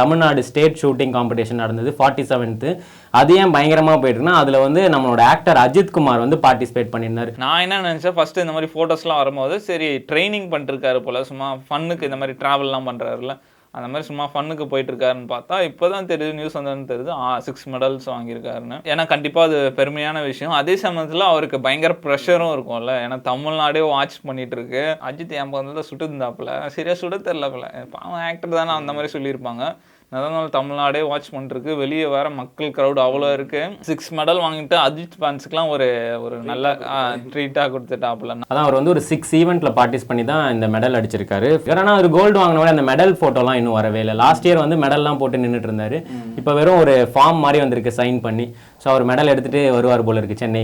Tamil Nadu state shooting competition நடந்தது 47th. அது ஏன் பயங்கரமாக போயிட்டுருக்குன்னா அதில் வந்து நம்மளோட ஆக்டர் அஜித் குமார் வந்து பார்ட்டிசிபேட் பண்ணியிருந்தார். நான் என்ன நினச்சேன், ஃபஸ்ட்டு இந்த மாதிரி ஃபோட்டோஸ்லாம் வரும்போது சரி ட்ரைனிங் பண்ணிட்டுருக்காரு போல், சும்மா ஃபன்னுக்கு இந்த மாதிரி ட்ராவல்லாம் பண்ணுறாருல, அந்த மாதிரி சும்மா ஃபன்னுக்கு போயிட்டுருக்காருன்னு பார்த்தா இப்போ தான் தெரியுது, நியூஸ் வந்ததுன்னு தெரியுது 6 மெடல்ஸ் வாங்கியிருக்காருன்னு. ஏன்னா கண்டிப்பாக அது பெருமையான விஷயம். அதே சமயத்தில் அவருக்கு பயங்கர ப்ரெஷரும் இருக்கும்ல, ஏன்னா தமிழ்நாடே வாட்ச் பண்ணிட்டு இருக்கு. அஜித் என் பக்கத்தில் சுட்டுருந்தாப்புல, சரியாக சுட தெரிலப்பில்ல, அவன் ஆக்டர் தானே அந்த மாதிரி சொல்லியிருப்பாங்க. அதனால தமிழ்நாடே வாட்ச் பண்ணிருக்கு, வெளியே வேற மக்கள் க்ரௌட் அவ்வளோ இருக்கு. 6 மெடல் வாங்கிட்டு அஜித் ஃபேன்ஸுக்குலாம் ஒரு நல்ல ட்ரீட்டாக கொடுத்துட்டாப்புல. அதான் அவர் வந்து ஒரு 6 ஈவெண்ட்ல பார்ட்டிசிபேட் பண்ணி தான் இந்த மெடல் அடிச்சிருக்காரு. ஏன்னா ஒரு கோல்டு வாங்கினவரை அந்த மெடல் ஃபோட்டோலாம் இன்னும் வரவே இல்லை. லாஸ்ட் இயர் வந்து மெடல்லாம் போட்டு நின்றுட்டு இருந்தாரு. இப்போ வெறும் ஒரு ஃபார்ம் மாதிரி வந்திருக்கு சைன் பண்ணி. ஸோ அவர் மெடல் எடுத்துகிட்டு வருவார் போல இருக்கு சென்னை.